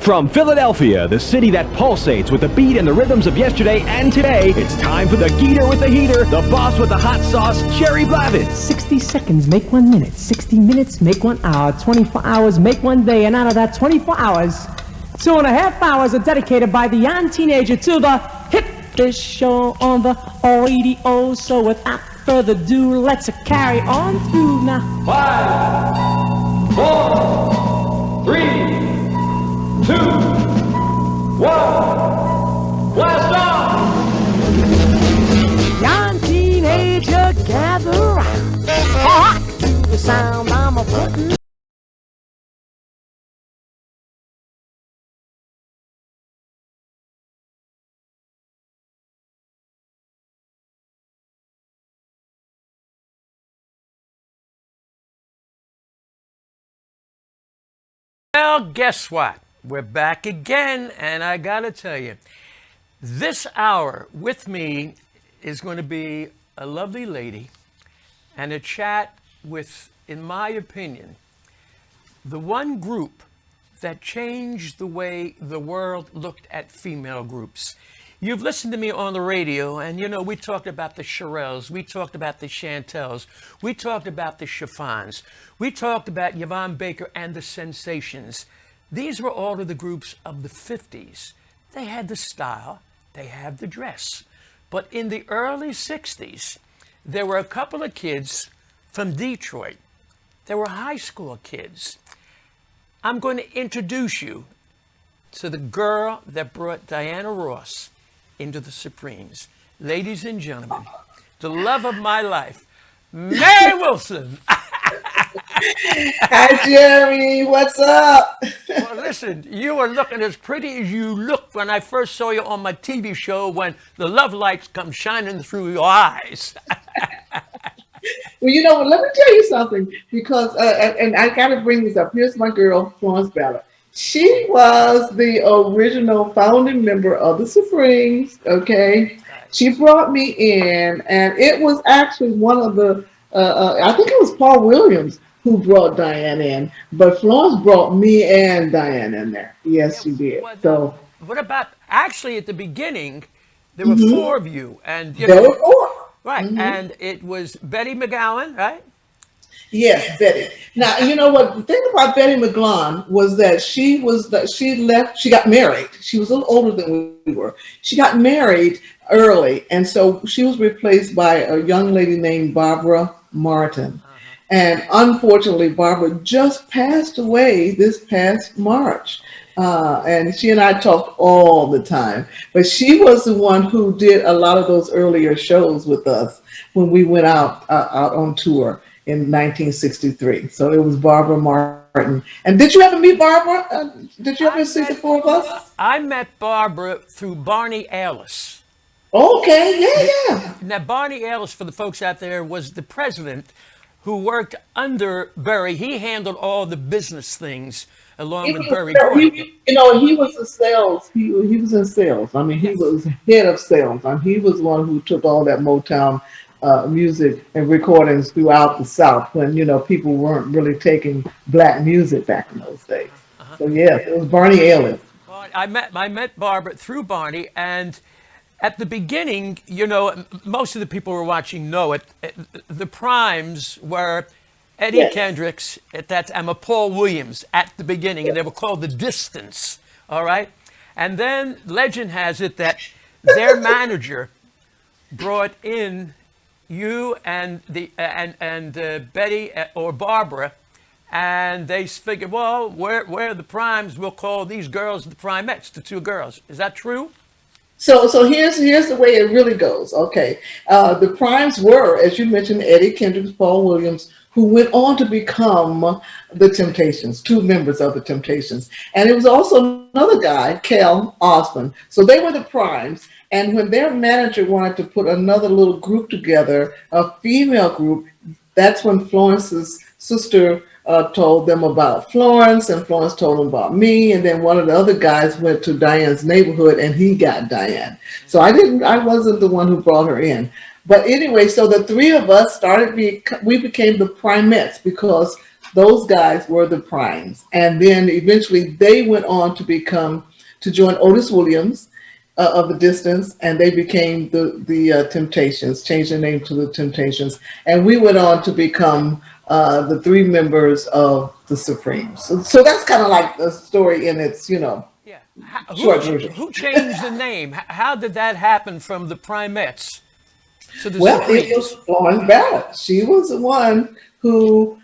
From Philadelphia, the city that pulsates with the beat and the rhythms of yesterday and today, it's time for the Geator with the heater, the boss with the hot sauce, Cherry Blavin. 60 seconds make 1 minute, 60 minutes make 1 hour, 24 hours make 1 day, and out of that 24 hours, 2.5 hours are dedicated by the young teenager to the Hit This Show on the radio. So without further ado, let's carry on through now. 5, 4, 3, 2, 1, blast off! Young teenager, gather round. To the sound I'm a putting. Well, guess what? We're back again, and I gotta tell you, this hour with me is going to be a lovely lady and a chat with, in my opinion, the one group that changed the way the world looked at female groups. You've listened to me on the radio, and you know, we talked about the Shirelles, we talked about the Chantels, we talked about the Chiffons, we talked about Yvonne Baker and the Sensations. These were all of the groups of the 50s. They had the style, they had the dress. But in the early 60s, there were a couple of kids from Detroit. They were high school kids. I'm going to introduce you to the girl that brought Diana Ross into the Supremes. Ladies and gentlemen, the love of my life, Mae Wilson. Hi, Jerry. What's up? Well, listen, you are looking as pretty as you looked when I first saw you on my TV show when the love lights come shining through your eyes. Well, you know what? Let me tell you something, because, and I got to bring this up. Here's my girl, Florence Ballard. She was the original founding member of the Supremes, okay? She brought me in, and it was actually one of the, I think it was Paul Williams who brought Diane in, but Florence brought me and Diane in there. Yes, she did. So, what about, actually at the beginning, there were four of you, and you there know, were four. right, and it was Betty McGowan, right? Yes, Betty. Now, you know what? The thing about Betty McGlon was that she left, she got married. She was a little older than we were. She got married early, and so she was replaced by a young lady named Barbara Martin. And unfortunately, Barbara just passed away this past March. And she and I talked all the time. But she was the one who did a lot of those earlier shows with us when we went out on tour in 1963. So it was Barbara Martin. And did you ever meet Barbara? Did you ever see the four of us? I met Barbara through Barney Ellis. Okay, yeah. Now, Barney Ellis, for the folks out there, was the president who worked under Berry. He handled all the business things along with Berry Gordy. You know, he was in sales. He was in sales. I mean, he was head of sales. I mean, he was one who took all that Motown music and recordings throughout the South when, you know, people weren't really taking black music back in those days. So, yes, it was Barney Ellis. Well, I met Barbara through Barney, and at the beginning, you know, most of the people who were watching know it. The primes were Eddie Kendricks at that time, Paul Williams at the beginning, and they were called the Distance. All right, and then legend has it that their manager brought in you and Betty or Barbara, and they figured, well, we're the primes. We'll call these girls the primettes, the two girls. Is that true? So here's the way it really goes. Okay, the primes were, as you mentioned, Eddie Kendricks, Paul Williams, who went on to become the Temptations, two members of the Temptations, and it was also another guy, Kel Osmond. So they were the primes, and when their manager wanted to put another little group together, a female group, that's when Florence's sister told them about Florence, and Florence told them about me, and then one of the other guys went to Diane's neighborhood and he got Diane. So I wasn't the one who brought her in. But anyway, so the three of us we became the primettes because those guys were the primes. And then eventually they went on to join Otis Williams of the Distance, and they became the Temptations, changed their name to the Temptations. And we went on to become the three members of the Supremes. So that's kind of like the story in its, Yeah. short version. Who changed the name? How did that happen from the Primettes to the Well, it Supremes? was Florence Ballard. She was the one who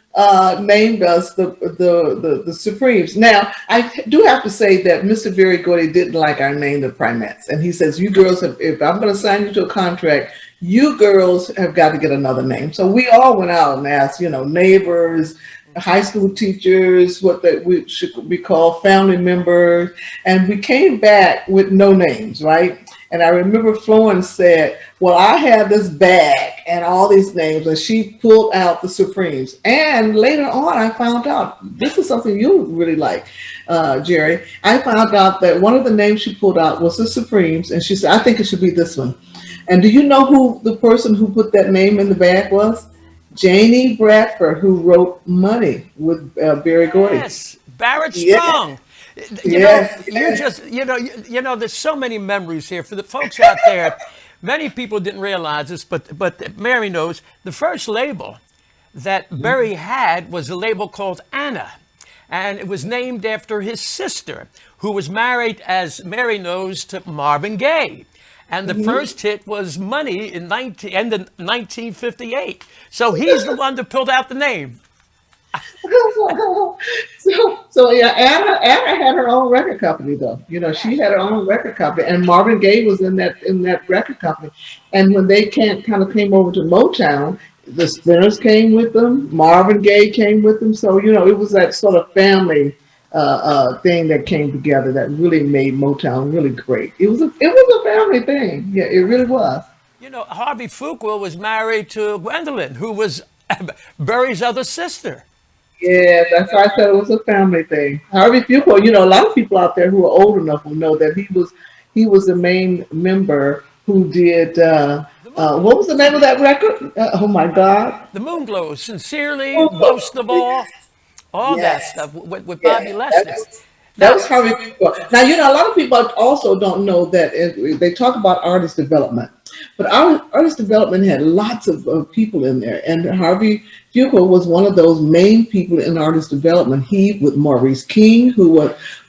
named us the Supremes. Now, I do have to say that Mr. Very Gordy didn't like our name, the Primettes, and he says, "You girls have, if I'm going to sign you to a contract, you girls have got to get another name." So we all went out and asked, neighbors, high school teachers, we should be called, family members, and we came back with no names, right? And I remember Florence said, "Well, I have this bag and all these names," and she pulled out the Supremes. And later on, I found out, this is something you really like, Jerry. I found out that one of the names she pulled out was the Supremes, and she said, "I think it should be this one." And do you know who the person who put that name in the bag was? Janie Bradford, who wrote Money with Barry Gordy. Yes, Barrett Yeah. Strong. Yes, You're yes. just, there's so many memories here for the folks out there. Many people didn't realize this, but Mary knows the first label that Barry had was a label called Anna, and it was named after his sister, who was married, as Mary knows, to Marvin Gaye. And the first hit was Money in 1958. So he's the one that pulled out the name. So yeah, Anna had her own record company though. She had her own record company, and Marvin Gaye was in that record company. And when they kind of came over to Motown, the Spinners came with them. Marvin Gaye came with them. So it was that sort of family thing that came together that really made Motown really great. It was a family thing. Yeah, it really was. Harvey Fuqua was married to Gwendolyn, who was Barry's other sister. Yeah, that's why I said it was a family thing. Harvey Fuqua, a lot of people out there who are old enough will know that he was the main member who did what was the name of that record? Oh my God. The Moonglow, Sincerely, Moonglow. Most of all that Yes. stuff with Yeah, Bobby Lester. that was Harvey Fuqua. Now, a lot of people also don't know that they talk about artist development, but artist development had lots of people in there, and Harvey Fuqua was one of those main people in artist development. He, with Maurice King, who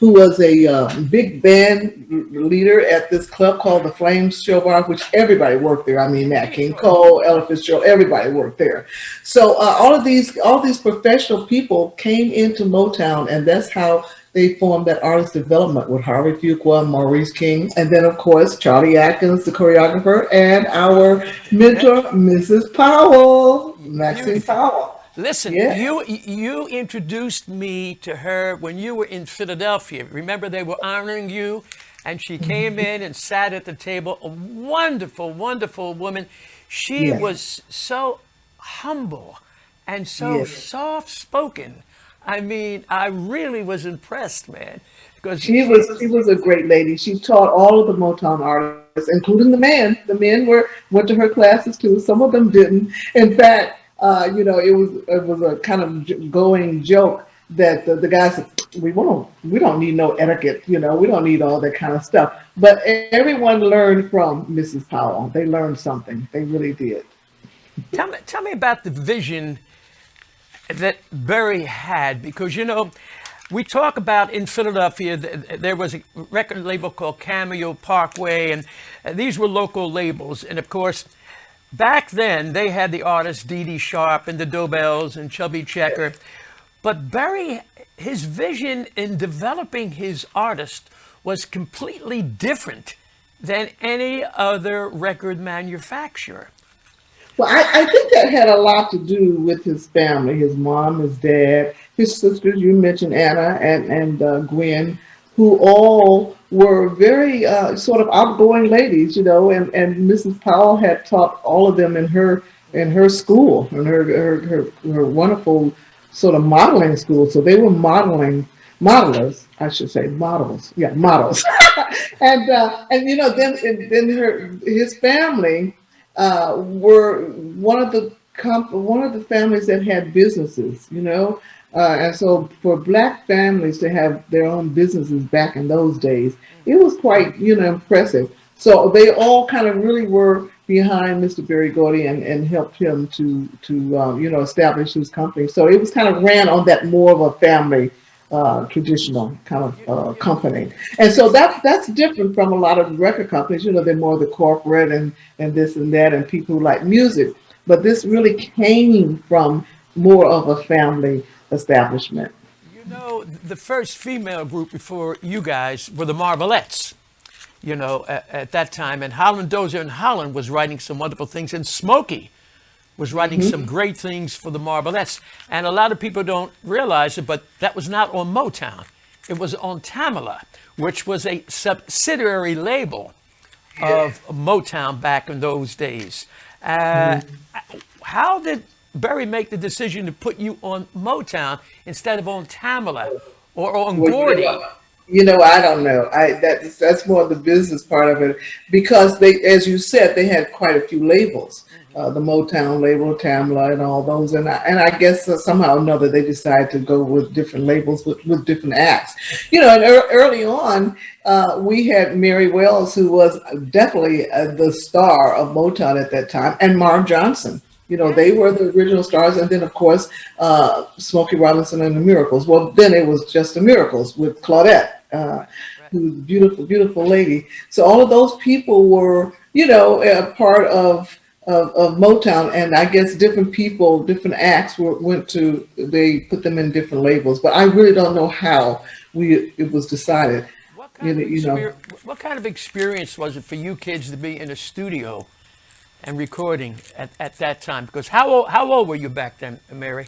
was a big band leader at this club called the Flames Show Bar, which everybody worked there. I mean, Nat King Cole, Ella Fitzgerald, everybody worked there. So all these professional people came into Motown, and that's how they formed that artist development with Harvey Fuqua, Maurice King, and then of course Charlie Atkins, the choreographer, and our mentor, Mrs. Powell, Maxine Powell. Listen, Yeah. you introduced me to her when you were in Philadelphia. Remember, they were honoring you, and she came in and sat at the table. A wonderful, wonderful woman. She Yeah. was so humble and so Yes. soft-spoken. I mean, I really was impressed, man. Because She was a great lady. She taught all of the Motown artists, including the men. The men went to her classes too. Some of them didn't. In fact, it was a kind of going joke that the guys said, we don't need no etiquette. We don't need all that kind of stuff. But everyone learned from Mrs. Powell. They learned something. They really did. tell me about the vision that Barry had, because we talk about in Philadelphia there was a record label called Cameo Parkway, and these were local labels, and of course back then they had the artists Dee Dee Sharp and the Dobells and Chubby Checker, but Barry, his vision in developing his artist was completely different than any other record manufacturer. Well, I think that had a lot to do with his family, his mom, his dad, his sisters. You mentioned Anna and Gwen, who all were very sort of outgoing ladies, and Mrs. Powell had taught all of them in her school, in her wonderful sort of modeling school. So they were modelers, I should say, models. Yeah, models. and then his family were one of the one of the families that had businesses, and so for black families to have their own businesses back in those days, it was quite, impressive. So they all kind of really were behind Mr. Berry Gordy and helped him to establish his company. So it was kind of ran on that more of a family traditional kind of company. And so that's different from a lot of record companies. They're more the corporate and this and that and people who like music. But this really came from more of a family establishment. The first female group before you guys were the Marvelettes, at that time. And Holland Dozier and Holland was writing some wonderful things. And Smokey was writing some great things for the Marvelettes. And a lot of people don't realize it, but that was not on Motown. It was on Tamala, which was a subsidiary label of Motown back in those days. How did Berry make the decision to put you on Motown instead of on Tamala or on Gordy? I don't know. That's more the business part of it, because they, as you said, they had quite a few labels, the Motown label, Tamla, and all those. And I guess somehow or another they decided to go with different labels with different acts. And early on, we had Mary Wells, who was definitely the star of Motown at that time, and Marv Johnson. They were the original stars. And then, of course, Smokey Robinson and the Miracles. Well, then it was just the Miracles with Claudette, who was a beautiful, beautiful lady. So all of those people were, a part of Motown. And I guess different people, different acts they put them in different labels. But I really don't know how it was decided. What kind of experience was it for you kids to be in a studio and recording at that time? Because how old were you back then, Mary?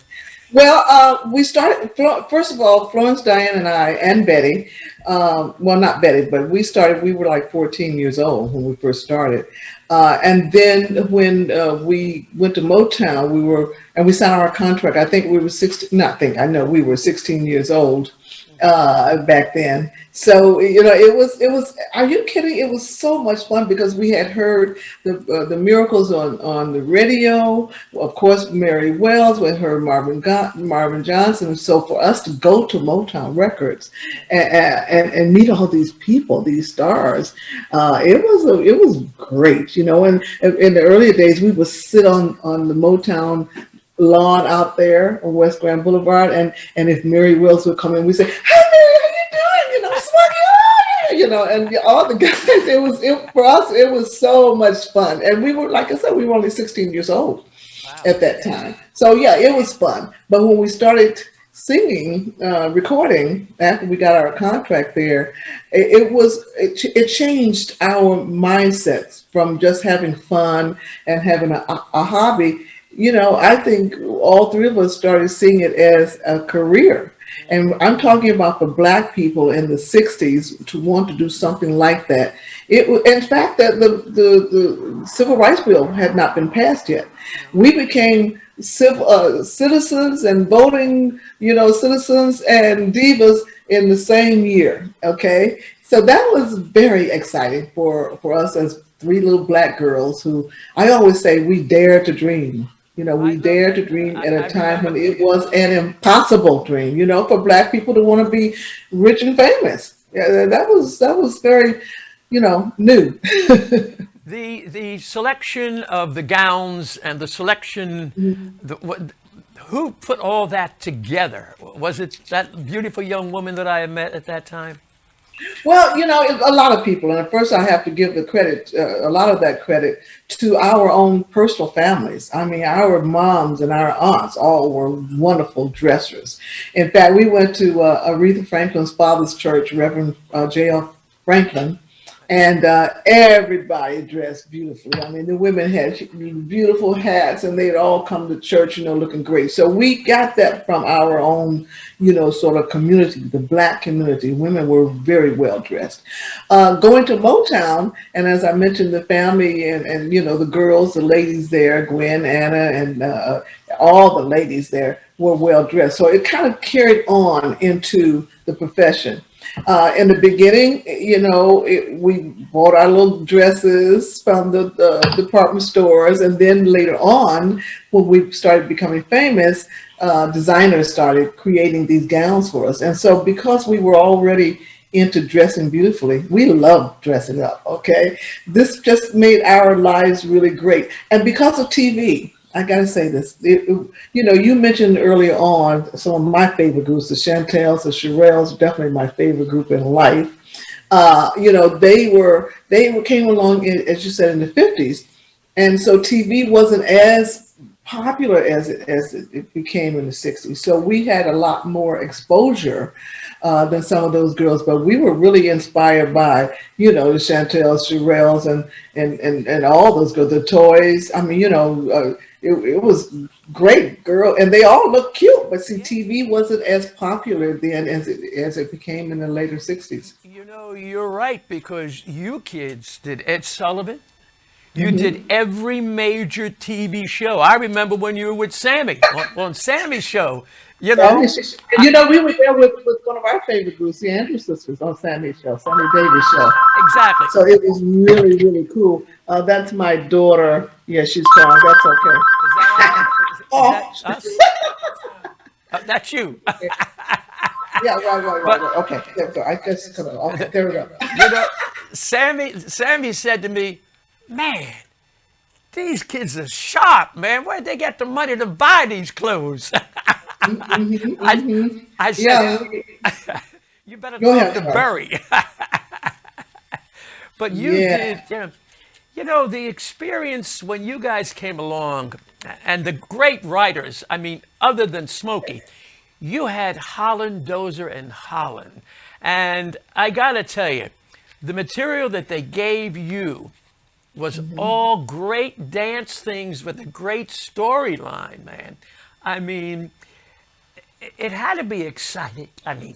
Well, we started, first of all, Florence, Diane, and I, and Betty, well, not Betty, but we were like 14 years old when we first started. And then when we went to Motown, and we signed our contract, I think we were 16, I know we were 16 years old back then. So, it was, are you kidding? It was so much fun because we had heard the Miracles on the radio. Of course, Mary Wells, we heard Marvin Johnson. So for us to go to Motown Records and meet all these people, these stars, it was great, and in the earlier days, we would sit on the Motown lawn out there on West Grand Boulevard, and if Mary Wells would come in, we say, "Hey Mary, how you doing? Smokey, and all the guys. For us, it was so much fun, and we were, like I said, we were only 16 years old at that time. So yeah, it was fun. But when we started singing, recording after we got our contract there, it changed our mindsets from just having fun and having a hobby. I think all three of us started seeing it as a career. And I'm talking about for Black people in the 60s to want to do something like that. In fact, that the Civil Rights Bill had not been passed yet. We became citizens and voting, citizens and divas in the same year. Okay. So that was very exciting for us as three little Black girls who, I always say, we dare to dream. We dared to dream at a time when it was an impossible dream, for Black people to want to be rich and famous. Yeah, that was very, new. The selection of the gowns and the selection, who put all that together? Was it that beautiful young woman that I had met at that time? Well, a lot of people, and first I have to give the credit, a lot of that credit to our own personal families. I mean, our moms and our aunts all were wonderful dressers. In fact, we went to Aretha Franklin's father's church, Reverend J.L. Franklin, and everybody dressed beautifully. I mean, the women had beautiful hats, and they'd all come to church, looking great. So we got that from our own, sort of community, the Black community. Women were very well dressed. Going to Motown, and as I mentioned, the family and the girls, the ladies there, Gwen, Anna, and all the ladies there were well dressed. So it kind of carried on into the profession. In the beginning, we bought our little dresses from the department stores, and then later on, when we started becoming famous, designers started creating these gowns for us. And so, because we were already into dressing beautifully, we loved dressing up. Okay, this just made our lives really great, and because of TV. I gotta say this. You mentioned earlier on some of my favorite groups, the Chantels, the Shirelles, definitely my favorite group in life. They came along as you said, in the 50s, and so TV wasn't as popular as it became in the 60s. So we had a lot more exposure than some of those girls, but we were really inspired by, the Chantels, Shirelles, and all those girls, the Toys. I mean, it was great, girl, and they all look cute. But see, TV wasn't as popular then as it became in the later 60s. You're right, because you kids did Ed Sullivan. You did every major TV show. I remember when you were with Sammy on Sammy's show. We were there with one of our favorite groups, the Andrews Sisters, on Sammy's show, Sammy Davis' show. Exactly. So it was really, really cool. That's my daughter. Yeah, she's gone. That's okay. Is that us? That's you. Yeah, right. Okay, there we go. I guess come on. Okay, there we go. Sammy said to me, "Man, these kids are sharp, man. Where'd they get the money to buy these clothes?" I said, "You better talk to Barry." But you did, the experience when you guys came along, and the great writers. I mean, other than Smokey, you had Holland, Dozier, and Holland, and I gotta tell you, the material that they gave you was all great dance things with a great storyline, man. I mean, it had to be exciting. I mean,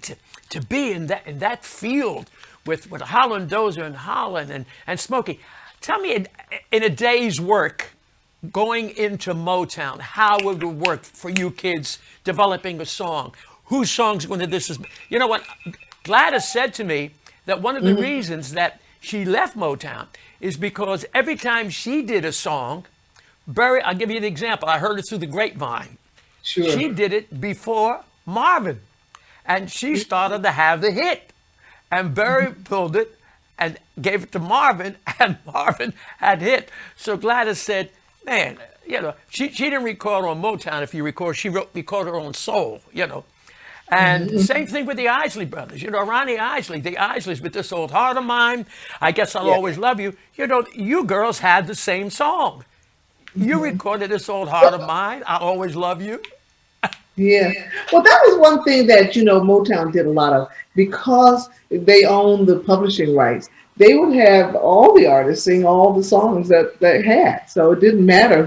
to be in that field with Holland, Dozier, and Holland and Smokey. Tell me, in a day's work, going into Motown, how would it work for you kids developing a song? Whose song's going to this is? You know what? Gladys said to me that one of the reasons that she left Motown is because every time she did a song, I'll give you an example. I heard it through the grapevine. Sure. She did it before Marvin, and she started to have the hit. And Barry pulled it and gave it to Marvin, and Marvin had hit. So Gladys said, man, she didn't record on Motown. If you record, she recorded her own soul, And same thing with the Isley Brothers. Ronnie Isley, the Isleys with This Old Heart of Mine, I Guess I'll Always Love You. You girls had the same song. You recorded This Old Heart of Mine, I'll Always Love You. Yeah. Well, that was one thing that, Motown did a lot of, because they owned the publishing rights. They would have all the artists sing all the songs that they had. So it didn't matter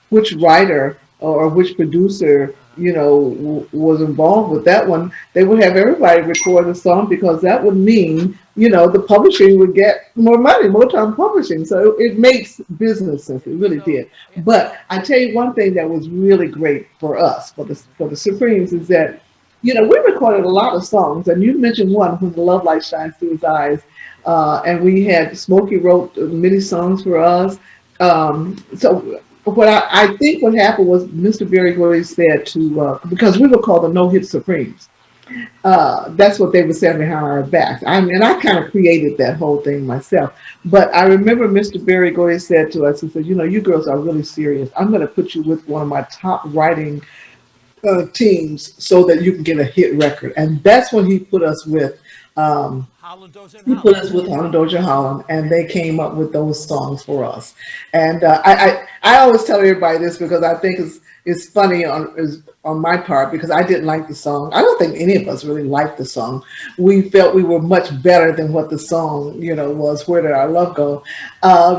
which writer or which producer, was involved with that one. They would have everybody record a song, because that would mean, the publishing would get more money, Motown Publishing. So it makes business sense. It really did. But I tell you one thing that was really great for us, for the Supremes, is that, we recorded a lot of songs. And you mentioned one, When the Love Light Shines Through His Eyes. And we had Smokey wrote many songs for us. So what I think what happened was Mr. Berry Gordy said because we were called the No Hit Supremes. That's what they would say behind our backs. And I kind of created that whole thing myself. But I remember Mr. Berry Gordy said to us, he said, you girls are really serious. I'm going to put you with one of my top writing teams so that you can get a hit record. And that's when he put us with Holland, Dozier, Holland, and they came up with those songs for us. And I always tell everybody this, because I think it's funny on my part, because I didn't like the song. I don't think any of us really liked the song. We felt we were much better than what the song, was, Where Did Our Love Go?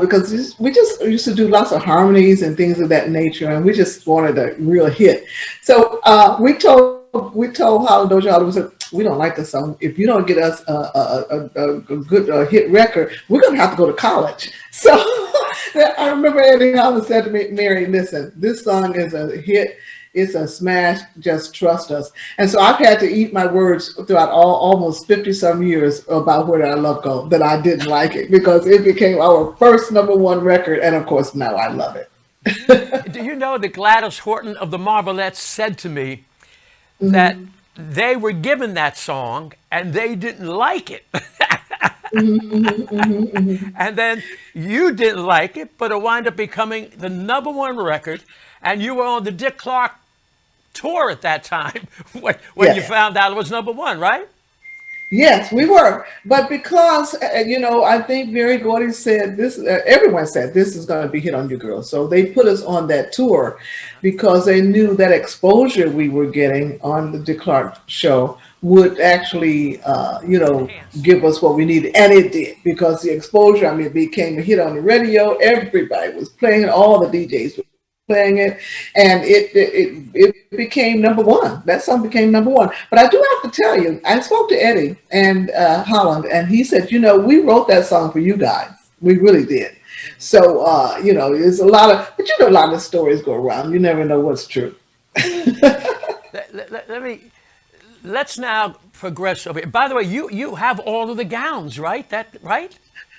Because we just used to do lots of harmonies and things of that nature, and we just wanted a real hit. So we told Holland, Dozier, Holland, we said, we don't like the song. If you don't get us a good hit record, we're going to have to go to college. So I remember Eddie Holland said to me, Mary, listen, this song is a hit. It's a smash. Just trust us. And so I've had to eat my words throughout almost 50 some years about Where Did Our Love Go, that I didn't like it, because it became our first #1 record. And of course, now I love it. Do you know that Gladys Horton of the Marvelettes said to me that they were given that song and they didn't like it? And then you didn't like it, but it wound up becoming the #1 record, and you were on the Dick Clark tour at that time when you found out it was #1, right? Yes, we were. But because, I think Mary Gordy said this, everyone said this is going to be Hit on You Girls. So they put us on that tour because they knew that exposure we were getting on the Dick Clark show would actually, give us what we needed. And it did, because the exposure, it became a hit on the radio. Everybody was playing it. All the DJs were playing it, and it became #1. That song became #1. But I do have to tell you, I spoke to Eddie and Holland, and he said, we wrote that song for you guys. We really did. So, there's a lot of, but a lot of stories go around. You never know what's true. Let's now progress over here. By the way, you have all of the gowns, right? Right?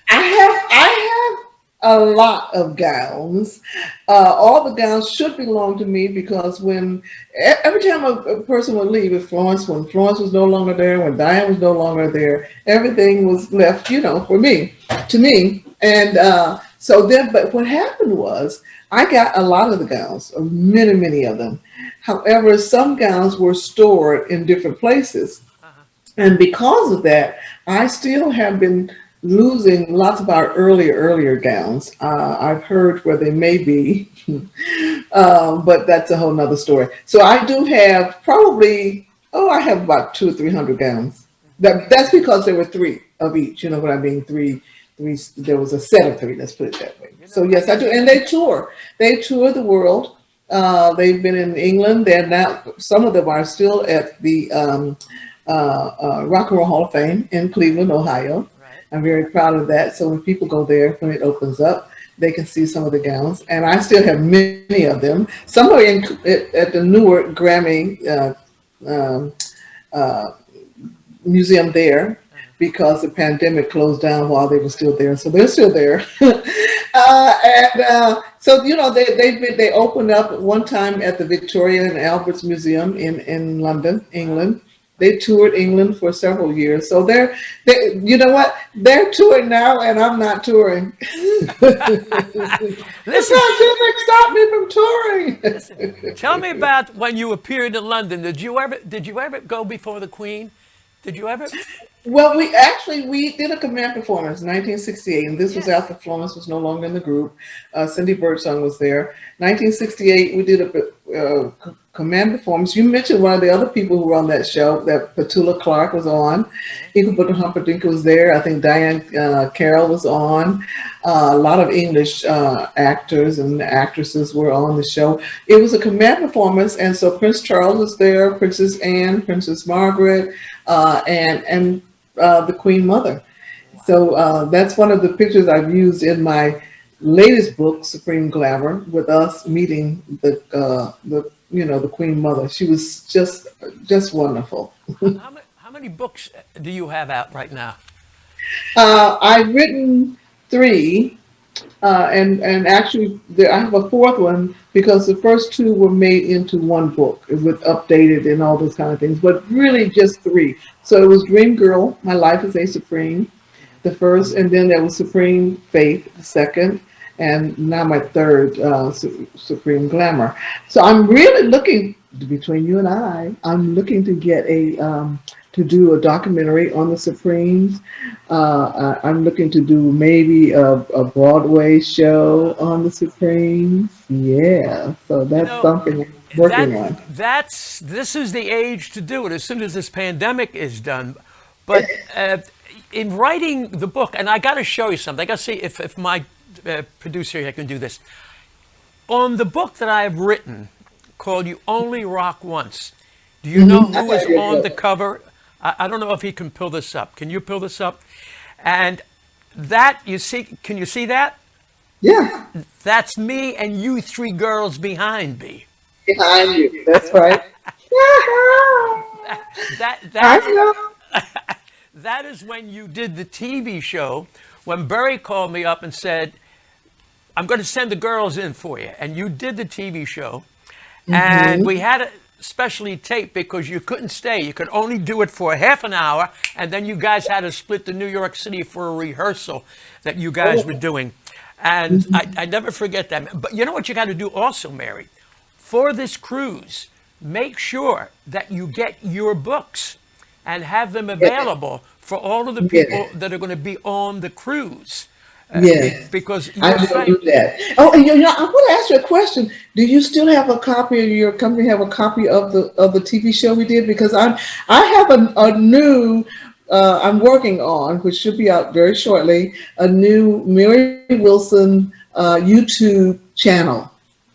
I have a lot of gowns. All the gowns should belong to me, because every time a person would leave, when Florence was no longer there, when Diane was no longer there, everything was left, to me. And but what happened was, I got a lot of the gowns, many, many of them. However, some gowns were stored in different places. And because of that, I still have been losing lots of our earlier gowns. I've heard where they may be, but that's a whole nother story. So I do have probably, I have about 200 or 300 gowns. That's because there were 3 of each, you know what I mean? Three, there was a set of 3, let's put it that way. So yes, I do. And they tour the world. They've been in England. They're now, some of them are still at the Rock and Roll Hall of Fame in Cleveland, Ohio. I'm very proud of that. So when people go there, when it opens up, they can see some of the gowns. And I still have many of them. Some are at the Newark Grammy museum there, because the pandemic closed down while they were still there. So they're still there. So, they opened up one time at the Victoria and Albert's Museum in London, England. They toured England for several years. So you know what? They're touring now, and I'm not touring. Listen, stop me from touring. Tell me about when you appeared in London. Did you ever go before the Queen? Did you ever? Well, we did a command performance in 1968, and this was after Florence was no longer in the group. Cindy Birdsong was there. 1968, we did a command performance. You mentioned one of the other people who were on that show, that Petula Clark was on. Ichabod Humperdinck was there. I think Diane Carroll was on. A lot of English actors and actresses were on the show. It was a command performance, and so Prince Charles was there, Princess Anne, Princess Margaret, and the Queen Mother. So that's one of the pictures I've used in my latest book, Supreme Glamour, with us meeting the Queen Mother. She was just wonderful. How many books do you have out right now? I've written 3, and actually I have a 4th one, because the first 2 were made into one book with updated and all those kind of things, but really just 3. So it was Dream Girl, My Life as a Supreme, the first, and then there was Supreme Faith, the second, and now my 3rd, Supreme Glamour. So I'm really looking, between you and I'm looking to get to do a documentary on the Supremes. I'm looking to do maybe a Broadway show on the Supremes. Yeah, so that's something I'm working on. This is the age to do it, as soon as this pandemic is done. But in writing the book, and I got to show you something. I got to see if my producer here can do this. On the book that I have written, called You Only Rock Once, do you know who is on the cover? I don't know if he can pull this up. Can you pull this up? And that, you see, can you see that? Yeah. That's me and you 3 girls behind me. behind you. That's right. That I that know. that is when you did the TV show. When Barry called me up and said, "I'm going to send the girls in for you," and you did the TV show, and we had it specially taped because you couldn't stay. You could only do it for half an hour, and then you guys had to split to New York City for a rehearsal that you guys were doing. And I never forget that. But you know what you got to do also, Mary? For this cruise, make sure that you get your books and have them available for all of the people Yes. that are going to be on the cruise. Yes. Because I you're will right. do that. Oh, and I want to ask you a question. Do you still have a copy, or your company have a copy of the TV show we did? Because I have a new I'm working on, which should be out very shortly, a new Mary Wilson YouTube channel.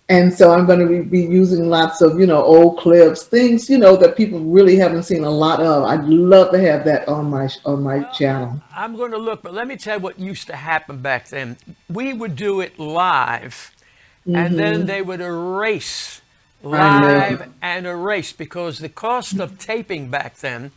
And so I'm going to be using lots of, old clips, things, that people really haven't seen a lot of. I'd love to have that on my channel. I'm going to look, but let me tell you what used to happen back then. We would do it live, and then they would erase I know. live and erase because the cost of taping back then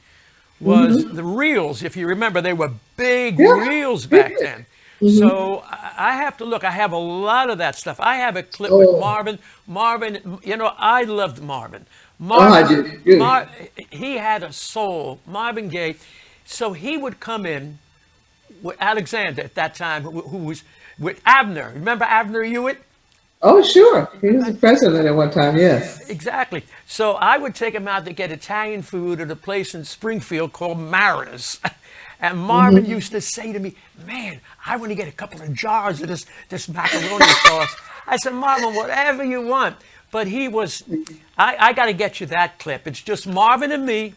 was the reels. If you remember, they were big Yeah. reels back then. So I have to look. I have a lot of that stuff. I have a clip with Oh, Marvin. Marvin, I loved Marvin. oh, I Marvin, do. Good. he had a soul. Marvin Gaye. So he would come in with Alexander at that time, who was with Abner. Remember Abner Hewitt? Oh, sure. He was the president at one time. Yes. Exactly. So I would take him out to get Italian food at a place in Springfield called Mara's. And Marvin used to say to me, "Man, I want to get a couple of jars of this macaroni sauce." I said, "Marvin, whatever you want." But he was, I got to get you that clip. It's just Marvin and me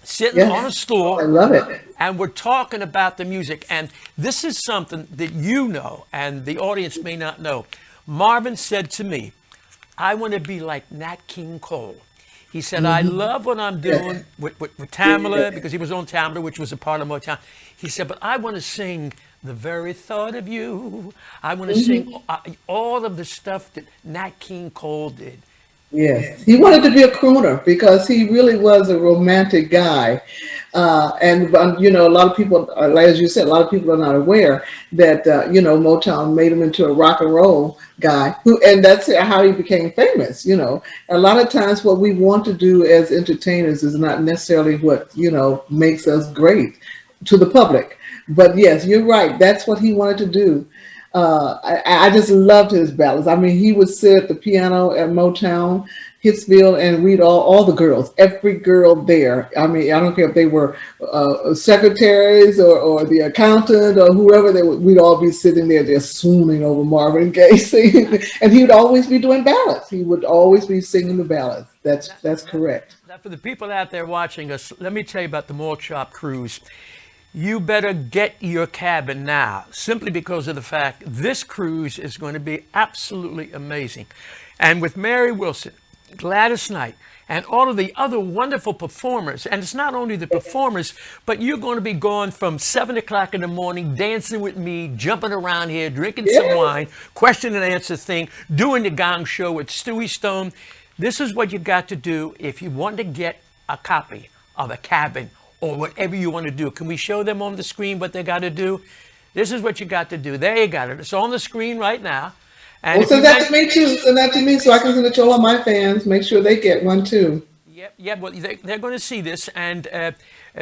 sitting on a Yes. Oh, I stool, love it. and we're talking about the music. And this is something that you know, and the audience may not know. Marvin said to me, "I want to be like Nat King Cole." He said, "I love what I'm doing with Tamala," because he was on Tamala, which was a part of Motown. He said, "But I want to sing the very thought of you. I want to sing all of the stuff that Nat King Cole did." Yes, he wanted to be a crooner because he really was a romantic guy, and a lot of people, as you said, a lot of people are not aware that Motown made him into a rock and roll guy, and that's how he became famous. A lot of times what we want to do as entertainers is not necessarily what makes us great to the public. But yes, you're right. That's what he wanted to do. I just loved his ballads. I mean, he would sit at the piano at Motown, Hitsville, and read all the girls, every girl there. I mean, I don't care if they were secretaries or the accountant or whoever, we'd all be sitting there just swooning over Marvin Gaye singing. And he would always be doing ballads. He would always be singing the ballads. That's correct. Now, for the people out there watching us, let me tell you about the Malt Shop Cruise. You better get your cabin now, simply because of the fact this cruise is going to be absolutely amazing. And with Mary Wilson, Gladys Knight, and all of the other wonderful performers, and it's not only the performers, but you're going to be going from 7 o'clock in the morning, dancing with me, jumping around here, drinking some wine, question and answer thing, doing the gong show with Stewie Stone. This is what you got to do if you want to get a copy of a cabin or whatever you want to do. Can we show them on the screen what they got to do? This is what you got to do. There you got it. It's on the screen right now. And Well, send that to me too. Send that to me so I can send it to all of my fans. Make sure they get one too. Yep. Well, they're going to see this. And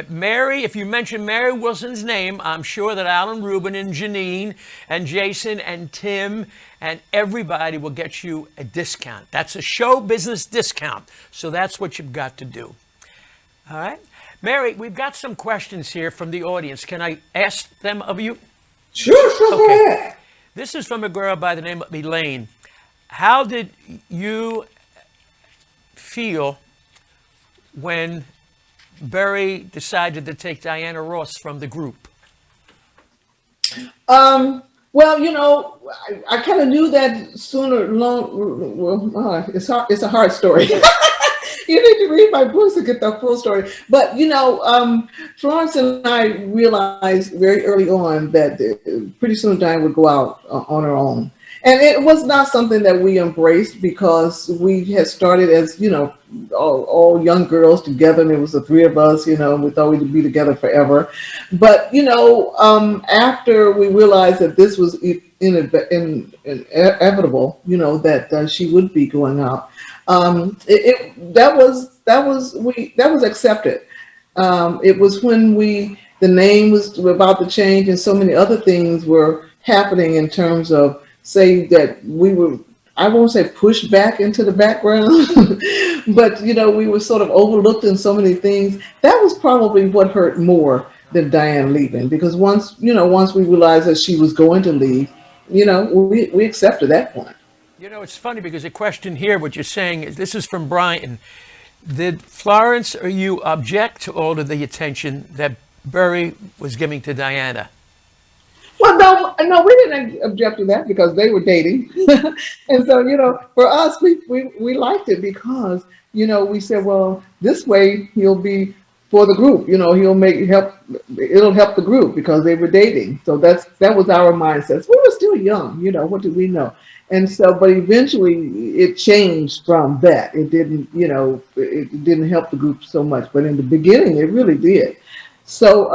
Mary, if you mention Mary Wilson's name, I'm sure that Alan Rubin and Janine and Jason and Tim and everybody will get you a discount. That's a show business discount. So that's what you've got to do. All right. Mary, we've got some questions here from the audience. Can I ask them of you? Sure, go ahead. This is from a girl by the name of Elaine. How did you feel when Barry decided to take Diana Ross from the group? Well, I kind of knew that sooner. It's a hard story. You need to read my books to get the full story. But Florence and I realized very early on that pretty soon Diane would go out on her own, And it was not something that we embraced because we had started as, all young girls together, and it was the three of us, and we thought we'd be together forever. But, after we realized that this was inevitable, that she would be going out, that was accepted. It was when the name was about to change and so many other things were happening in terms of, say, that we were, I won't say pushed back into the background, but we were sort of overlooked in so many things. That was probably what hurt more than Diane leaving, because once we realized that she was going to leave, we accepted that point. It's funny because the question here, what you're saying is, this is from Brian. Did Florence or you object to all of the attention that Berry was giving to Diana? Well, no, we didn't object to that because they were dating, and so for us, we liked it because we said, well, this way he'll be for the group. It'll help the group because they were dating. So that was our mindset. We were still young, what did we know? And so, but eventually it changed from that. It didn't, it didn't help the group so much, but in the beginning, it really did. So,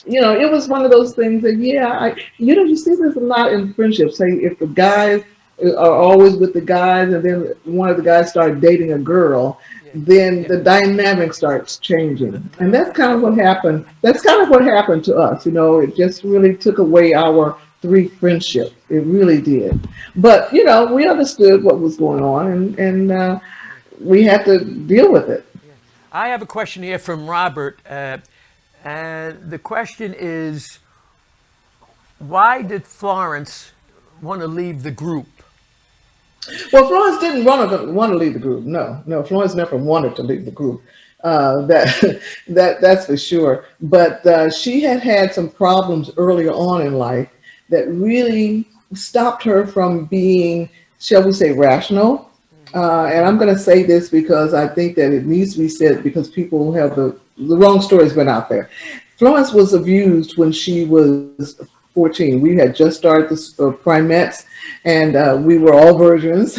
it was one of those things that, you see this a lot in friendships. Say if the guys are always with the guys and then one of the guys started dating a girl, then the dynamic starts changing. And that's kind of what happened. That's kind of what happened to us. It just really took away our three friendships. It really did. But, we understood what was going on and we had to deal with it. I have a question here from Robert. And the question is, why did Florence want to leave the group? Well, Florence didn't want to leave the group. No, Florence never wanted to leave the group. That's for sure. But she had some problems earlier on in life that really stopped her from being, shall we say, rational. And I'm going to say this because I think that it needs to be said because people have the wrong stories been out there. Florence was abused when she was 14. We had just started the primates, and we were all virgins.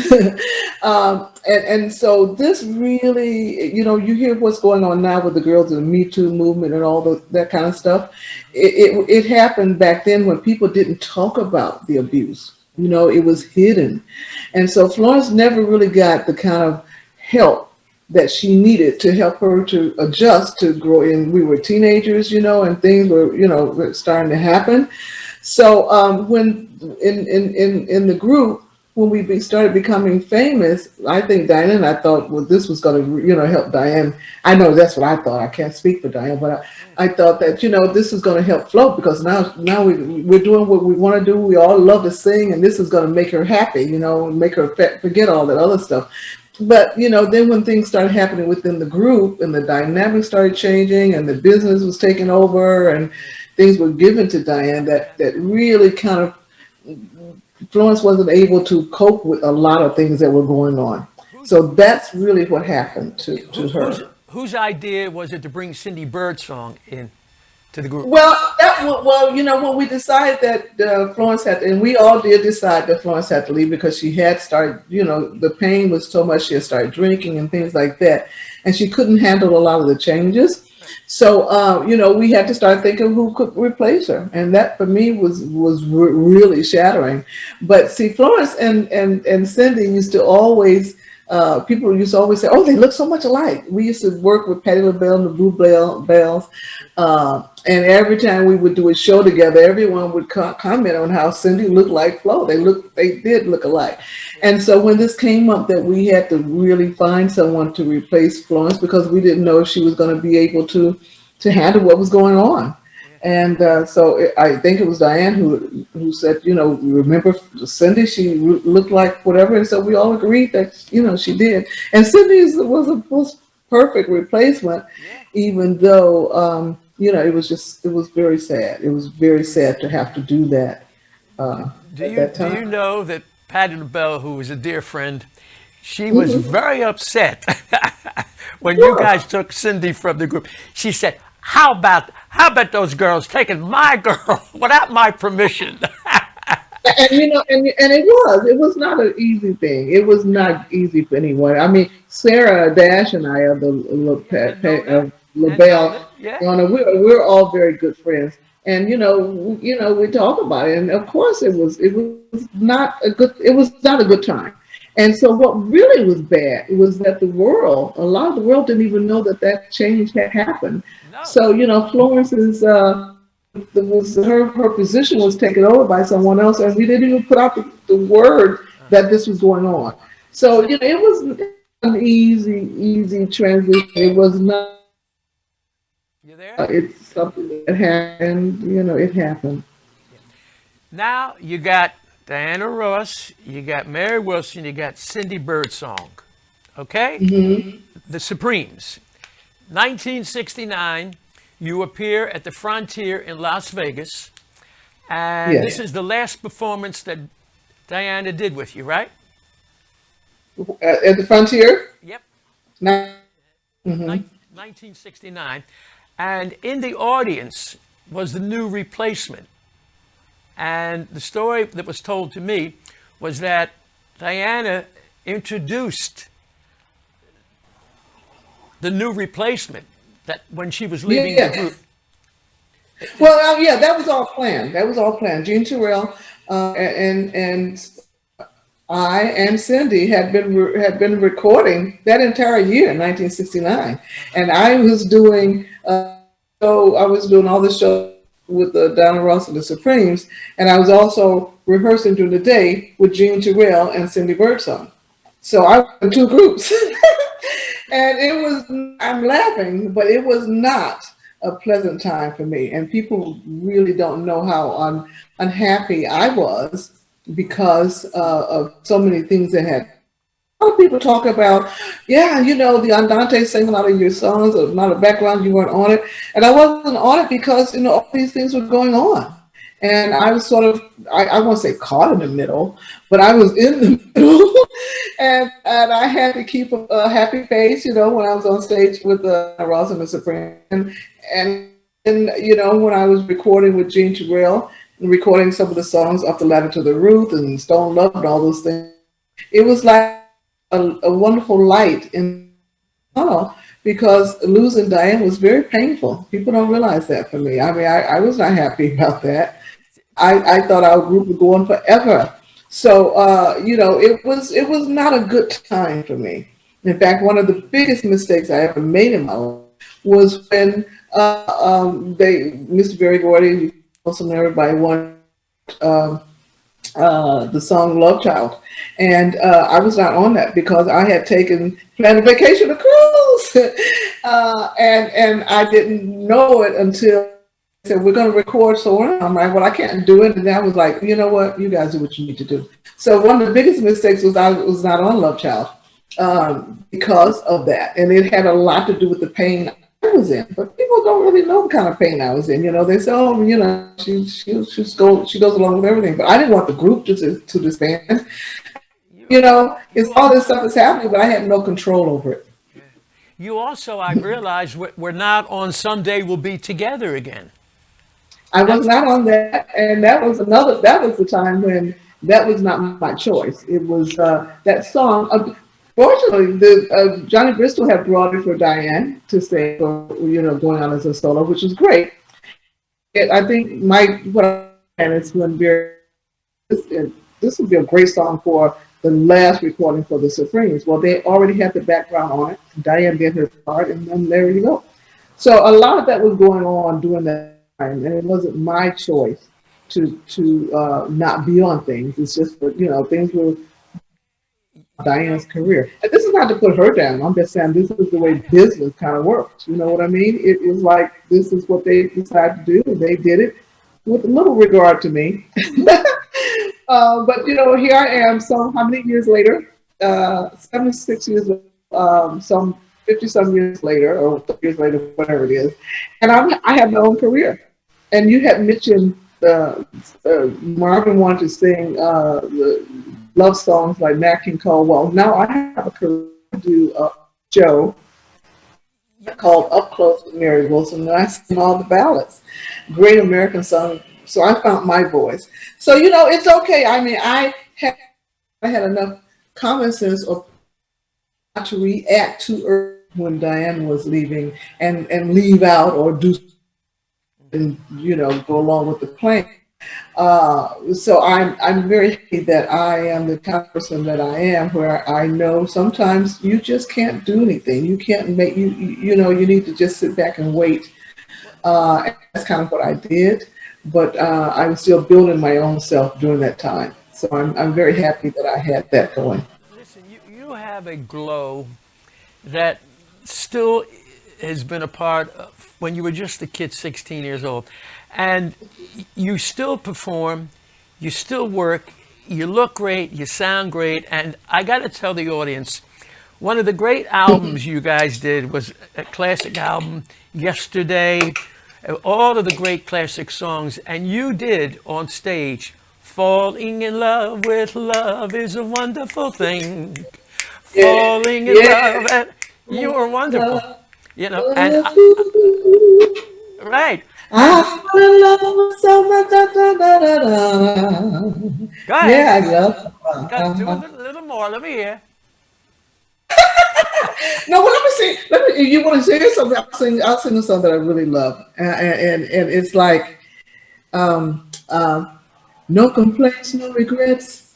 and so this really, you hear what's going on now with the girls in the Me Too movement and all that kind of stuff. It happened back then when people didn't talk about the abuse. It was hidden. And so Florence never really got the kind of help that she needed to help her to adjust to grow in. We were teenagers, and things were, starting to happen. So when in the group, when we started becoming famous, I think Diane and I thought, well, this was going to, help Diane. I know that's what I thought. I can't speak for Diane, but I thought that, this is going to help float because now we're doing what we want to do. We all love to sing, and this is going to make her happy, make her forget all that other stuff. But, then when things started happening within the group and the dynamic started changing and the business was taken over and things were given to Diane, that really kind of, Florence wasn't able to cope with a lot of things that were going on. So that's really what happened to her. Whose idea was it to bring Cindy Birdsong in to the group? Well, when we decided that Florence had to, and we all did decide that Florence had to leave because she had started, the pain was so much, she had started drinking and things like that, and she couldn't handle a lot of the changes. So, we had to start thinking who could replace her. And that for me was really shattering. But see, Florence and Cindy used to always, people used to always say, oh, they look so much alike. We used to work with Patti LaBelle and the Blue Bells. And every time we would do a show together, everyone would comment on how Cindy looked like Flo. They did look alike. And so when this came up that we had to really find someone to replace Florence because we didn't know if she was going to be able to handle what was going on. And so I think it was Diane who said, remember Cindy, she looked like whatever. And so we all agreed that, she did. And Cindy was perfect replacement, even though, it was very sad. It was very sad to have to do that. Do you know that Patti LaBelle, who was a dear friend, she was very upset when you guys took Cindy from the group. She said, how about those girls taking my girl without my permission? And and it was not an easy thing. It was not easy for anyone. I mean, Sarah Dash and I are the I know that. I know LaBelle. that. Yeah. We're all very good friends, and we talk about it. And of course, it was not a good time. And so, what really was bad was that a lot of the world didn't even know that change had happened. No. So, Florence's her position was taken over by someone else, and we didn't even put out the word that this was going on. So it was an easy transition. It was not. You there? It's something that happened. It happened. Now you got Diana Ross, you got Mary Wilson, you got Cindy Birdsong. Okay? The Supremes. 1969, you appear at the Frontier in Las Vegas. And Yes. this is the last performance that Diana did with you, right? At the Frontier. Yep. Now, 1969. And in the audience was the new replacement. And the story that was told to me was that Diana introduced the new replacement that when she was leaving the group. Well, yeah, that was all planned. That was all planned. Jean Terrell and I and Cindy had been recording that entire year in 1969, and I was doing all the shows with the Diana Ross and the Supremes, and I was also rehearsing during the day with Jean Terrell and Cindy Birdsong. So I was in two groups, and I'm laughing, but it was not a pleasant time for me. And people really don't know how unhappy I was because of so many things that had. A lot of people talk about, the Andante sang a lot of your songs, a lot of background, you weren't on it. And I wasn't on it because, all these things were going on. And I was sort of, I won't say caught in the middle, but I was in the middle. and I had to keep a happy face, when I was on stage with Ross and the Supreme. And when I was recording with Jean Terrell, and recording some of the songs Up the Ladder to the Roof and Stone Love and all those things, it was like a wonderful light in the tunnel, because losing Diane was very painful. People don't realize that for me. I mean, I was not happy about that. I thought our group would go on forever. So, it was not a good time for me. In fact, one of the biggest mistakes I ever made in my life was when Mr. Barry Gordy, also everybody wanted the song Love Child. And I was not on that because I had planned a vacation to cruise. and I didn't know it until they said, we're going to record. So I'm like, well, I can't do it. And I was like, you know what? You guys do what you need to do. So one of the biggest mistakes was I was not on Love Child because of that. And it had a lot to do with the pain I was in. But people don't really know the kind of pain I was in. They say, oh, she goes along with everything. But I didn't want the group to disband. It's all this stuff is happening, but I had no control over it. You also, I realized, we're not on Someday We'll Be Together Again. I was not on that, and that was the time when that was not my choice. It was that song. Fortunately, Johnny Bristol had brought it for Diane to sing, going on as a solo, which was great. I think it's going to be this would be a great song for the last recording for the Supremes. Well, they already had the background on it. Diane did her part, and then there you go. So a lot of that was going on during that time, and it wasn't my choice to not be on things. It's just things were Diane's career. And this is not to put her down. I'm just saying this is the way business kind of works. You know what I mean? It was like this is what they decided to do, and they did it with little regard to me. But here I am. So how many years later? 76 years, some 50-some years later, or 30 years later, whatever it is, and I have my own career. And you had mentioned Marvin wanted to sing the love songs like Nat King Cole. Well, now I have a career to do a show called Up Close with Mary Wilson, and I sing all the ballads, great American songs So I found my voice. So, you know, it's okay. I mean, I had enough common sense or not to react too early when Diane was leaving and leave out or do and, you know, go along with the plan. So I'm very happy that I am the kind of person that I am, where I know sometimes you just can't do anything. You can't make you know, you need to just sit back and wait. And that's kind of what I did, but I was still building my own self during that time. So I'm very happy that I had that going. Listen, you have a glow that still has been a part of when you were just a kid, 16 years old. And you still perform, you still work, you look great, you sound great. And I got to tell the audience, one of the great albums you guys did was a classic album, Yesterday, all of the great classic songs. And you did on stage, Falling in Love with Love is a Wonderful Thing. Falling in love. And you were wonderful, you know, and right. I fell in love so much. Da, da, da, da. Go ahead. Yeah, I love. Got to do a little more. Let me hear. No, well, let me see. Let me. If you want to sing something, I'll sing a song that I really love, and it's like, no complaints, no regrets.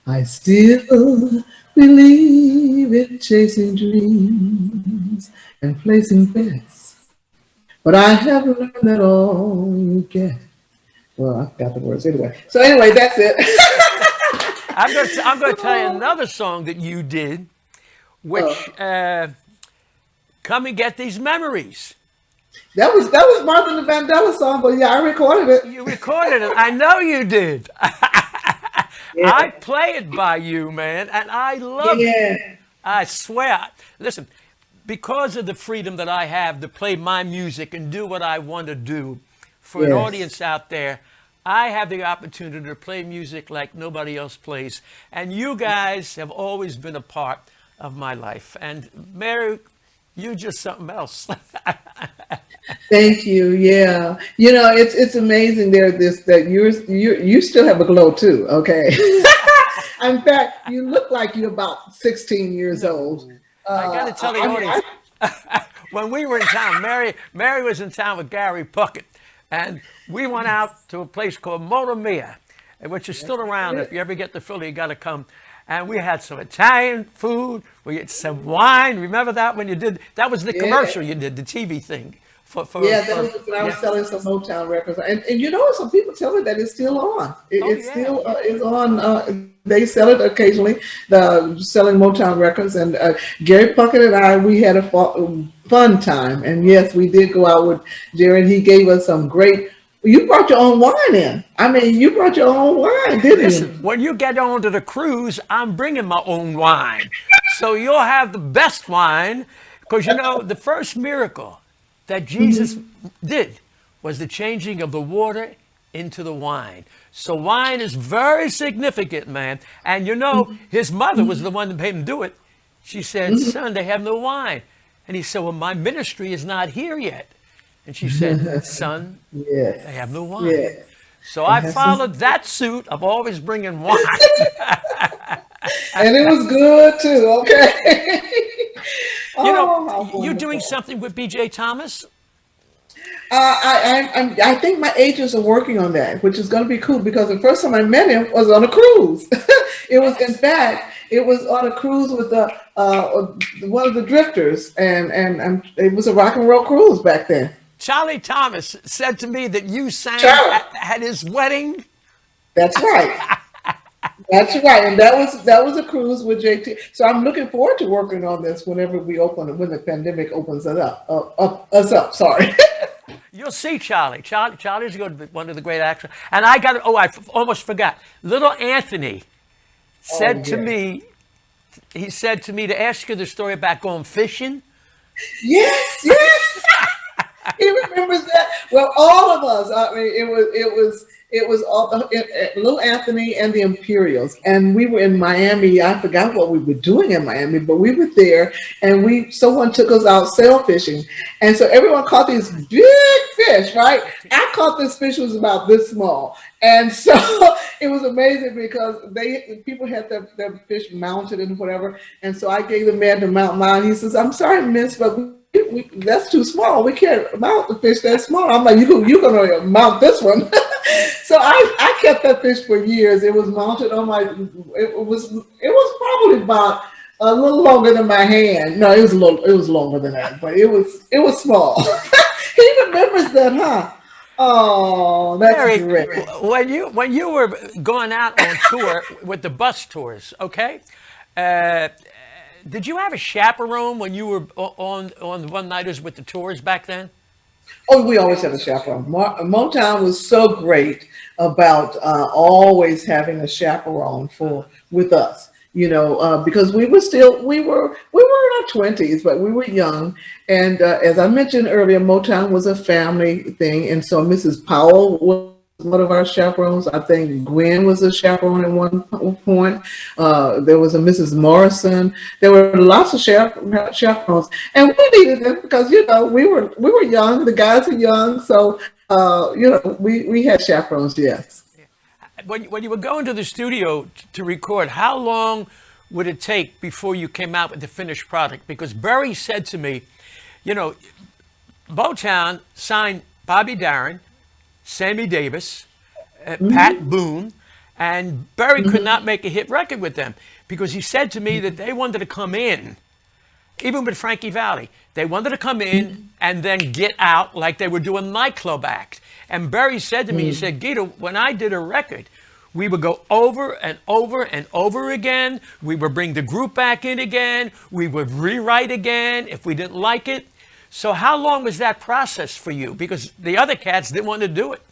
I still believe in chasing dreams and placing bets. But I have learned that all you get. Well, I got the words anyway. So anyway, that's it. I'm going to tell you another song that you did, which Come and Get These Memories. That was Marvin the Vandella song, but yeah, I recorded it. You recorded it. I know you did. Yeah. I play it by you, man, and I love it. I swear. Listen, because of the freedom that I have to play my music and do what I want to do for an audience out there, I have the opportunity to play music like nobody else plays. And you guys have always been a part of my life. And Mary, you're just something else. Thank you. Yeah, you know, it's amazing. That you still have a glow too. Okay. In fact, you look like you're about 16 years old. I got to tell the audience, when we were in town, Mary was in town with Gary Puckett, and we went out to a place called Motown, which is still around. If you ever get to Philly, you got to come. And we had some Italian food. We had some wine. Remember that when you did? That was the commercial you did, the TV thing. That was when I was selling some Motown records. And you know, some people tell me that it's still on. It still is on. They sell it occasionally, selling Motown records. And Gary Puckett and I, we had a fun time. And yes, we did go out with Jerry, and he gave us some great. You brought your own wine in. I mean, you brought your own wine, didn't you? When you get onto the cruise, I'm bringing my own wine. So you'll have the best wine, because, you know, the first miracle that Jesus did was the changing of the water into the wine. So wine is very significant, man. And, you know, his mother was the one that made him do it. She said, son, they have no wine. And he said, well, my ministry is not here yet. And she said, son, they have no wine. Yeah. So I followed that suit of always bringing wine. And it was good too, okay? You know, you're doing something with B.J. Thomas? I think my agents are working on that, which is going to be cool, because the first time I met him was on a cruise. It was, in fact, it was on a cruise with one of the Drifters, and it was a rock and roll cruise back then. Charlie Thomas said to me that you sang at his wedding. That's right. That's right, and that was a cruise with JT. So I'm looking forward to working on this whenever we open, when the pandemic opens it up. Sorry. You'll see Charlie. Charlie's going to be one of the great actors. And I almost forgot. Little Anthony said to me, he said to me to ask you the story about going fishing. Yes. He remembers that. Well, all of us. I mean, it was all Little Anthony and the Imperials, and we were in Miami. I forgot what we were doing in Miami, but we were there, and someone took us out sail fishing, and so everyone caught these big fish. Right? I caught this fish was about this small, and so it was amazing because people had their fish mounted and whatever, and so I gave the man to mount mine. He says, "I'm sorry, miss, but that's too small. We can't mount the fish that small." I'm like, you're gonna mount this one." So I kept that fish for years. It was mounted on my. It was probably about a little longer than my hand. No, it was longer than that, but it was small. He remembers that, huh? Oh, that's Mary, great. when you were going out on tour with the bus tours, okay? Did you have a chaperone when you were on the one-nighters with the tours back then? Oh, we always had a chaperone. Motown was so great about always having a chaperone with us. Because we were in our 20s, but we were young. And as I mentioned earlier, Motown was a family thing. And so Mrs. Powell was one of our chaperones. I think Gwen was a chaperone at one point. There was a Mrs. Morrison. There were lots of chaperones. And we needed them because, we were young. The guys are young. So, we had chaperones, yes. When you were going to the studio to record, how long would it take before you came out with the finished product? Because Berry said to me, Motown signed Bobby Darin, Sammy Davis, Pat Boone, and Berry could not make a hit record with them because he said to me that they wanted to come in, even with Frankie Valli, they wanted to come in and then get out like they were doing nightclub acts. And Berry said to me, he said, "Geator, when I did a record, we would go over and over and over again. We would bring the group back in again. We would rewrite again if we didn't like it." So how long was that process for you? Because the other cats didn't want to do it.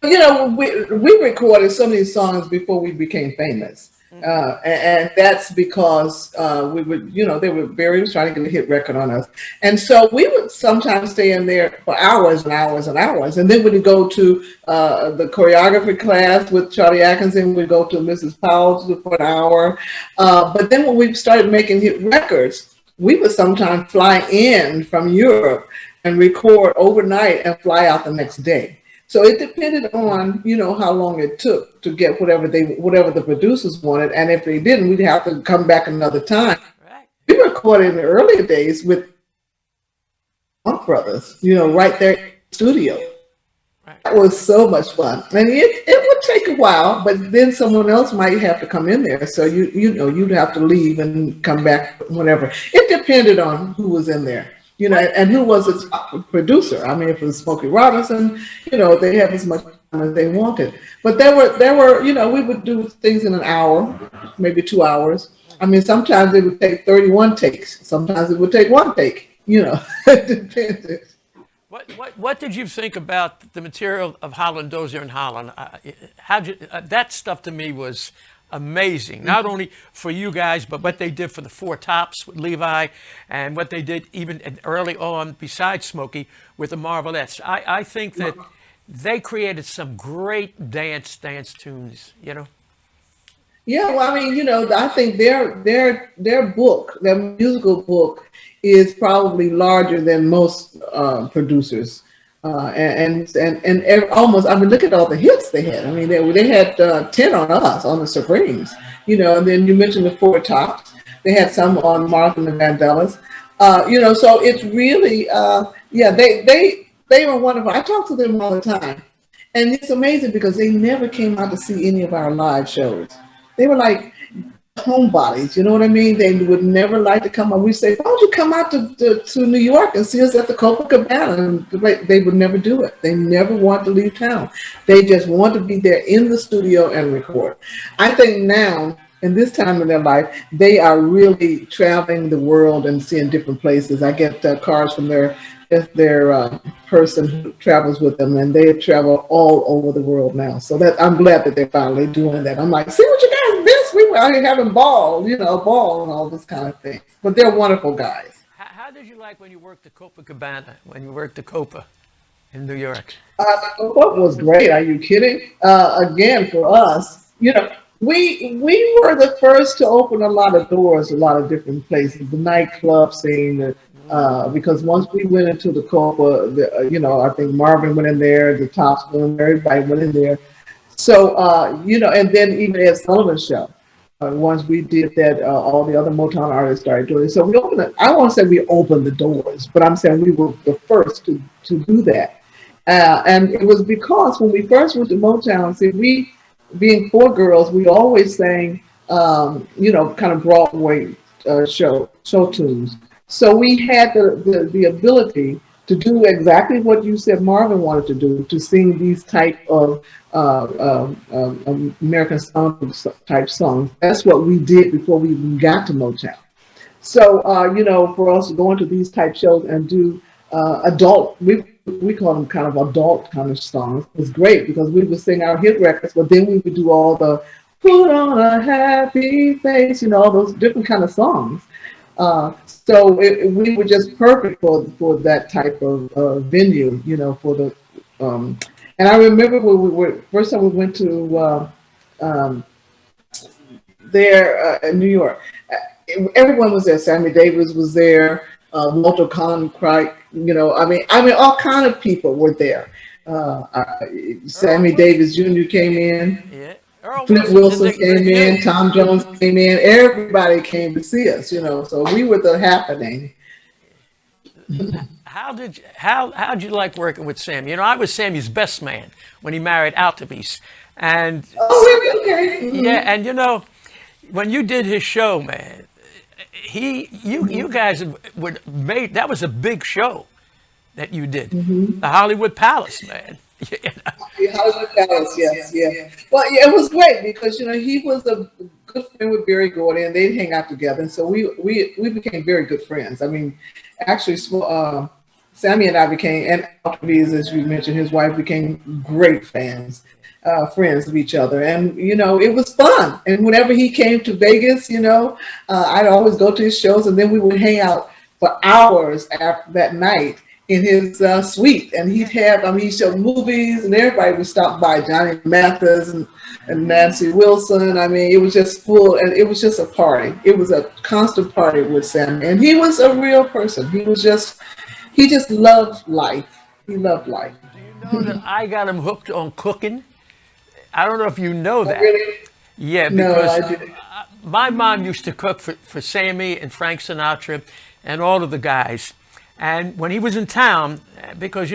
We recorded some of these songs before we became famous. And that's because they were very trying to get a hit record on us. And so we would sometimes stay in there for hours and hours and hours. And then we'd go to the choreography class with Charlie Atkinson. We'd go to Mrs. Powell's for an hour. But then when we started making hit records, we would sometimes fly in from Europe and record overnight and fly out the next day. So it depended on, how long it took to get whatever the producers wanted. And if they didn't, we'd have to come back another time. Right. We recorded in the earlier days with Funk Brothers, right there in the studio. Right. That was so much fun. And it would take a while, but then someone else might have to come in there. So you'd have to leave and come back whenever. It depended on who was in there. And who was its producer? I mean, if it was Smokey Robinson, they had as much time as they wanted. But there were, we would do things in an hour, maybe 2 hours. I mean, sometimes it would take 31 takes. Sometimes it would take one take. It depended. What did you think about the material of Holland Dozier and Holland? That stuff to me was amazing, not only for you guys, but what they did for the Four Tops with Levi and what they did even early on, besides Smokey, with the Marvelettes. I think that they created some great dance tunes, Yeah, well, I mean, I think their book, their musical book, is probably larger than most producers. And almost, I mean, look at all the hits they had. I mean, they had 10 on us, on the Supremes, and then you mentioned the Four Tops. They had some on Marvin and Vandellas. So it's really, they were wonderful. I talk to them all the time. And it's amazing because they never came out to see any of our live shows. They were like homebodies, you know what I mean? They would never like to come out. We say, "Why don't you come out to New York and see us at the Copacabana?" And they would never do it. They never want to leave town. They just want to be there in the studio and record. I think now, in this time of their life, they are really traveling the world and seeing different places. I get cards from their person who travels with them, and they travel all over the world now. So that I'm glad that they're finally doing that. I'm like, see what you guys missed? We were out here having ball and all this kind of thing. But they're wonderful guys. How did did you like when you worked the Copacabana, when you worked the Copa in New York? What was great? Are you kidding? Again, for us, we were the first to open a lot of doors, a lot of different places, the nightclub scene. Because once we went into the Copa, I think Marvin went in there, the Tops went in there, everybody went in there. So, and then even Ed Sullivan's show. Once we did that, all the other Motown artists started doing it. So we opened it. I won't say we opened the doors, but I'm saying we were the first to do that. And it was because when we first went to Motown, see, we, being four girls, we always sang, kind of Broadway show tunes. So we had the ability to do exactly what you said Marvin wanted to do, to sing these type of American song type songs. That's what we did before we even got to Motown. So, for us to go into these type shows and do adult, we call them kind of adult kind of songs, was great because we would sing our hit records, but then we would do all the put on a happy face, all those different kind of songs. So we were just perfect for that type of venue, for the. And I remember when we were first time we went to there in New York. Everyone was there. Sammy Davis was there. Walter Cronkite. All kind of people were there. Sammy Davis Jr. came in. Yeah. Flip Wilson came in, Tom Jones came in, everybody came to see us, so we were the happening. How'd you like working with Sam? I was Sammy's best man when he married Altabise. And okay. Mm-hmm. Yeah, and when you did his show, man, you guys made that was a big show that you did. Mm-hmm. The Hollywood Palace, man. The Hollywood Palace, yes, yeah. Well, yeah, it was great because he was a good friend with Barry Gordy, and they'd hang out together, and so we became very good friends. I mean, actually, Sammy and I became, and Altaviz, as you mentioned, his wife became great friends of each other, and it was fun. And whenever he came to Vegas, I'd always go to his shows, and then we would hang out for hours after that night in his suite, and he'd showed movies, and everybody would stop by, Johnny Mathis and Nancy Wilson. I mean, it was just full, and it was just a party. It was a constant party with Sam, and he was a real person. He just loved life. He loved life. Do you know that I got him hooked on cooking? I don't know if you know that. Really? Yeah, because my mom used to cook for Sammy and Frank Sinatra and all of the guys. And when he was in town, because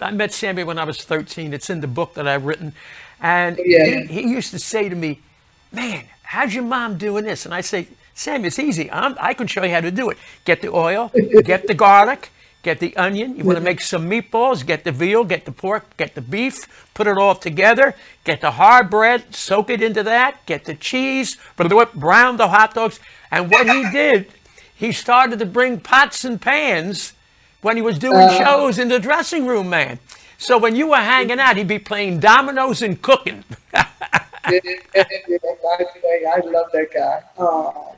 I met Sammy when I was 13. It's in the book that I've written, and he used to say to me, "Man, how's your mom doing this?" And I say, "Sammy, it's easy. I can show you how to do it. Get the oil, get the garlic, get the onion. You want to make some meatballs? Get the veal, get the pork, get the beef. Put it all together. Get the hard bread, soak it into that. Get the cheese, brown the hot dogs." And what he did. He started to bring pots and pans when he was doing shows in the dressing room, man. So when you were hanging out, he'd be playing dominoes and cooking. I love that guy.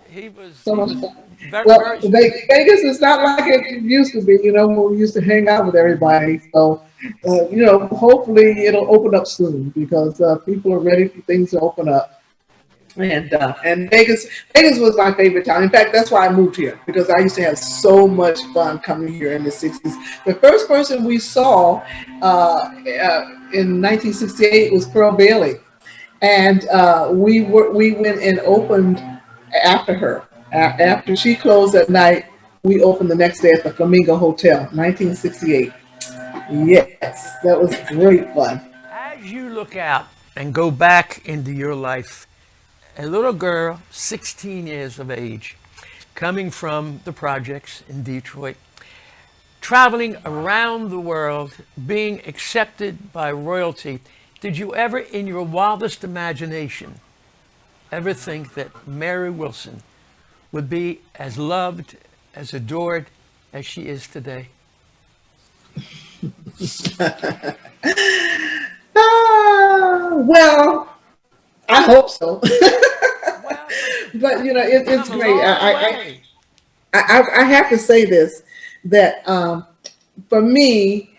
He was so much fun. Very Vegas is not like it used to be, when we used to hang out with everybody. So, hopefully it'll open up soon because people are ready for things to open up. And Vegas was my favorite town. In fact, that's why I moved here, because I used to have so much fun coming here in the 60s. The first person we saw in 1968 was Pearl Bailey, and we went and opened after her. After she closed that night, we opened the next day at the Flamingo Hotel, 1968. Yes, that was great fun. As you look out and go back into your life, a little girl, 16 years of age, coming from the projects in Detroit, traveling around the world, being accepted by royalty. Did you ever, in your wildest imagination, ever think that Mary Wilson would be as loved, as adored as she is today? Well, I hope so. But it's great. I have to say this, that for me,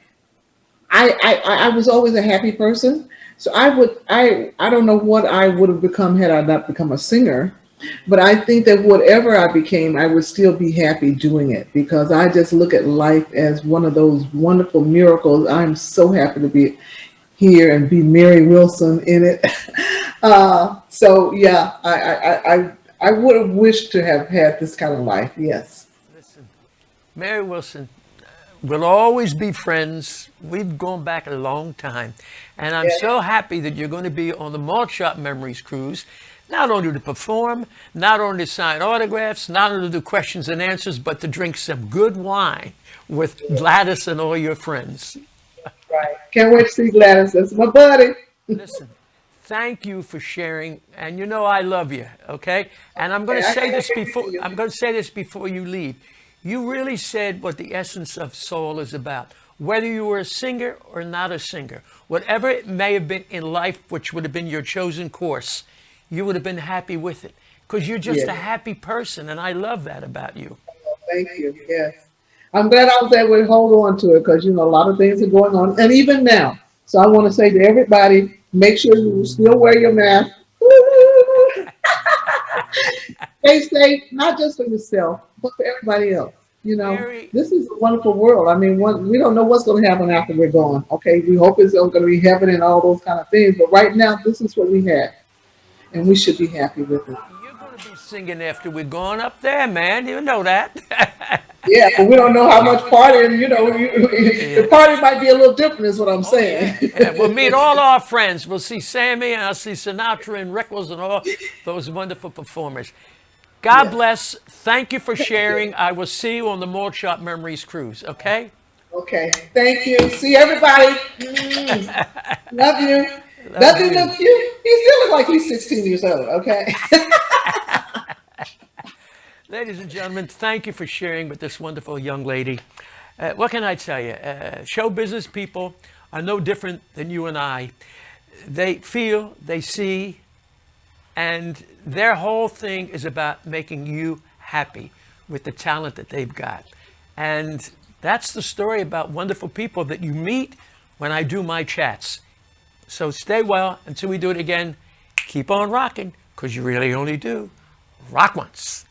I was always a happy person. So I don't know what I would have become had I not become a singer, but I think that whatever I became, I would still be happy doing it because I just look at life as one of those wonderful miracles. I'm so happy to be here and be Mary Wilson in it. So yeah, I would have wished to have had this kind of life. Yes. Listen, Mary Wilson, we'll always be friends. We've gone back a long time. And I'm so happy that you're going to be on the Malt Shop Memories cruise, not only to perform, not only to sign autographs, not only to do questions and answers, but to drink some good wine with Gladys and all your friends. Right. Can't wait to see Gladys. That's my buddy. Listen, thank you for sharing, and you know I love you, okay? And I'm going to say this before you leave. You really said what the essence of soul is about. Whether you were a singer or not a singer, whatever it may have been in life, which would have been your chosen course, you would have been happy with it because you're just a happy person, and I love that about you. Thank you. Yes. I'm glad I was able to hold on to it because, a lot of things are going on. And even now. So I want to say to everybody, make sure you still wear your mask. Stay safe, not just for yourself, but for everybody else. This is a wonderful world. I mean, we don't know what's going to happen after we're gone. Okay. We hope it's going to be heaven and all those kind of things. But right now, this is what we have. And we should be happy with it. You're going to be singing after we're gone up there, man. You know that. Yeah, but we don't know how much partying, the party might be a little different is what I'm saying. Yeah. We'll meet all our friends. We'll see Sammy and I'll see Sinatra and Rickles and all those wonderful performers. God bless. Thank you for sharing. I will see you on the Malt Shop Memories cruise, okay? Okay. Thank you. See everybody. Love you. Nothing look cute. He still looks like he's 16 years old, okay? Ladies and gentlemen, thank you for sharing with this wonderful young lady. What can I tell you? Show business people are no different than you and I. They feel, they see, and their whole thing is about making you happy with the talent that they've got. And that's the story about wonderful people that you meet when I do my chats. So stay well until we do it again. Keep on rocking, because you really only do rock once.